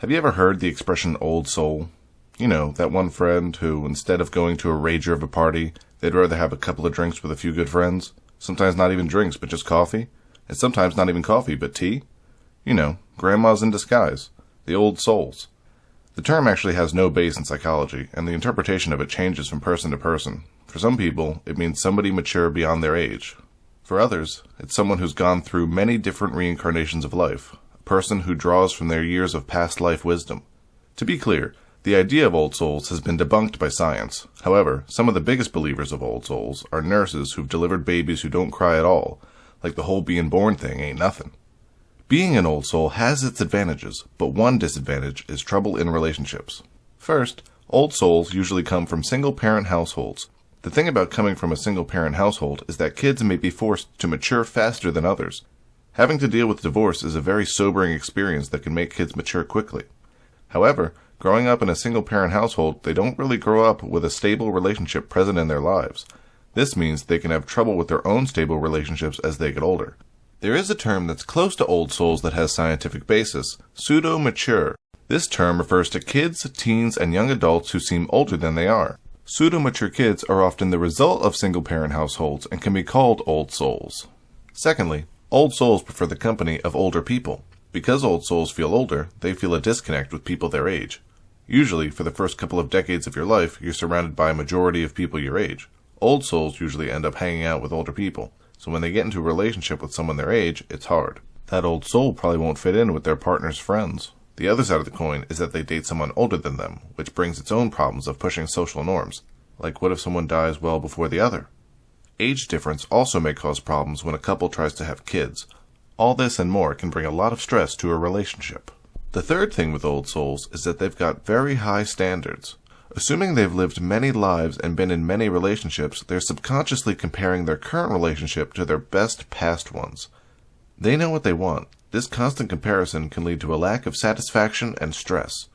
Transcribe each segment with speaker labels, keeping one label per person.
Speaker 1: Have you ever heard the expression old soul? You know, that one friend who, instead of going to a rager of a party, they'd rather have a couple of drinks with a few good friends. Sometimes not even drinks, but just coffee. And sometimes not even coffee, but tea. You know, grandmas in disguise. The old souls. The term actually has no base in psychology, and the interpretation of it changes from person to person. For some people, it means somebody mature beyond their age. For others, it's someone who's gone through many different reincarnations of life. A person who draws from their years of past life wisdom. To be clear, the idea of old souls has been debunked by science. However, some of the biggest believers of old souls are nurses who've delivered babies who don't cry at all, like the whole being born thing ain't nothing. Being an old soul has its advantages, but one disadvantage is trouble in relationships. First, old souls usually come from single-parent households. The thing about coming from a single-parent household is that kids may be forced to mature faster than others. Having to deal with divorce is a very sobering experience that can make kids mature quickly. However, growing up in a single-parent household, they don't really grow up with a stable relationship present in their lives. This means they can have trouble with their own stable relationships as they get older. There is a term that's close to old souls that has scientific basis, pseudo-mature. This term refers to kids, teens, and young adults who seem older than they are. Pseudo-mature kids are often the result of single-parent households and can be called old souls. Secondly, old souls prefer the company of older people. Because old souls feel older, they feel a disconnect with people their age. Usually, for the first couple of decades of your life, you're surrounded by a majority of people your age. Old souls usually end up hanging out with older people, so when they get into a relationship with someone their age, it's hard. That old soul probably won't fit in with their partner's friends. The other side of the coin is that they date someone older than them, which brings its own problems of pushing social norms. Like, what if someone dies well before the other? Age difference also may cause problems when a couple tries to have kids. All this and more can bring a lot of stress to a relationship. The third thing with old souls is that they've got very high standards. Assuming they've lived many lives and been in many relationships, they're subconsciously comparing their current relationship to their best past ones. They know what they want. This constant comparison can lead to a lack of satisfaction and stress.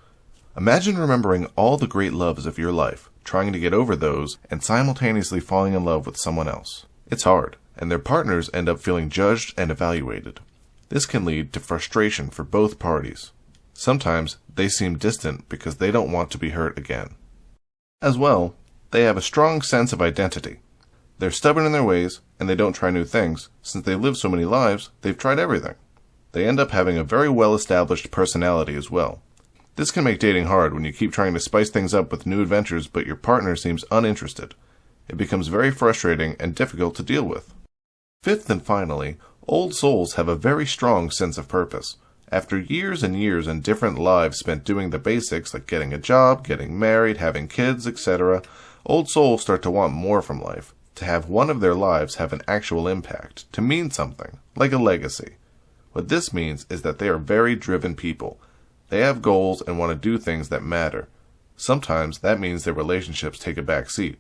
Speaker 1: Imagine remembering all the great loves of your life, trying to get over those, and simultaneously falling in love with someone else. It's hard, and their partners end up feeling judged and evaluated. This can lead to frustration for both parties. Sometimes they seem distant because they don't want to be hurt again. As well, they have a strong sense of identity. They're stubborn in their ways, and they don't try new things. Since they've lived so many lives, they've tried everything. They end up having a very well-established personality as well. This can make dating hard when you keep trying to spice things up with new adventures but your partner seems uninterested. It becomes very frustrating and difficult to deal with. Fifth and finally, old souls have a very strong sense of purpose. After years and years and different lives spent doing the basics like getting a job, getting married, having kids, etc., old souls start to want more from life, to have one of their lives have an actual impact, to mean something, like a legacy. What this means is that they are very driven people. They have goals and want to do things that matter. Sometimes that means their relationships take a back seat.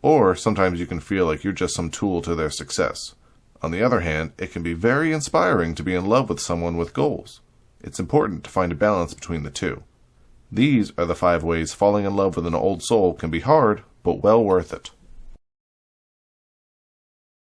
Speaker 1: Or sometimes you can feel like you're just some tool to their success. On the other hand, it can be very inspiring to be in love with someone with goals. It's important to find a balance between the two. These are the 5 ways falling in love with an old soul can be hard, but well worth it.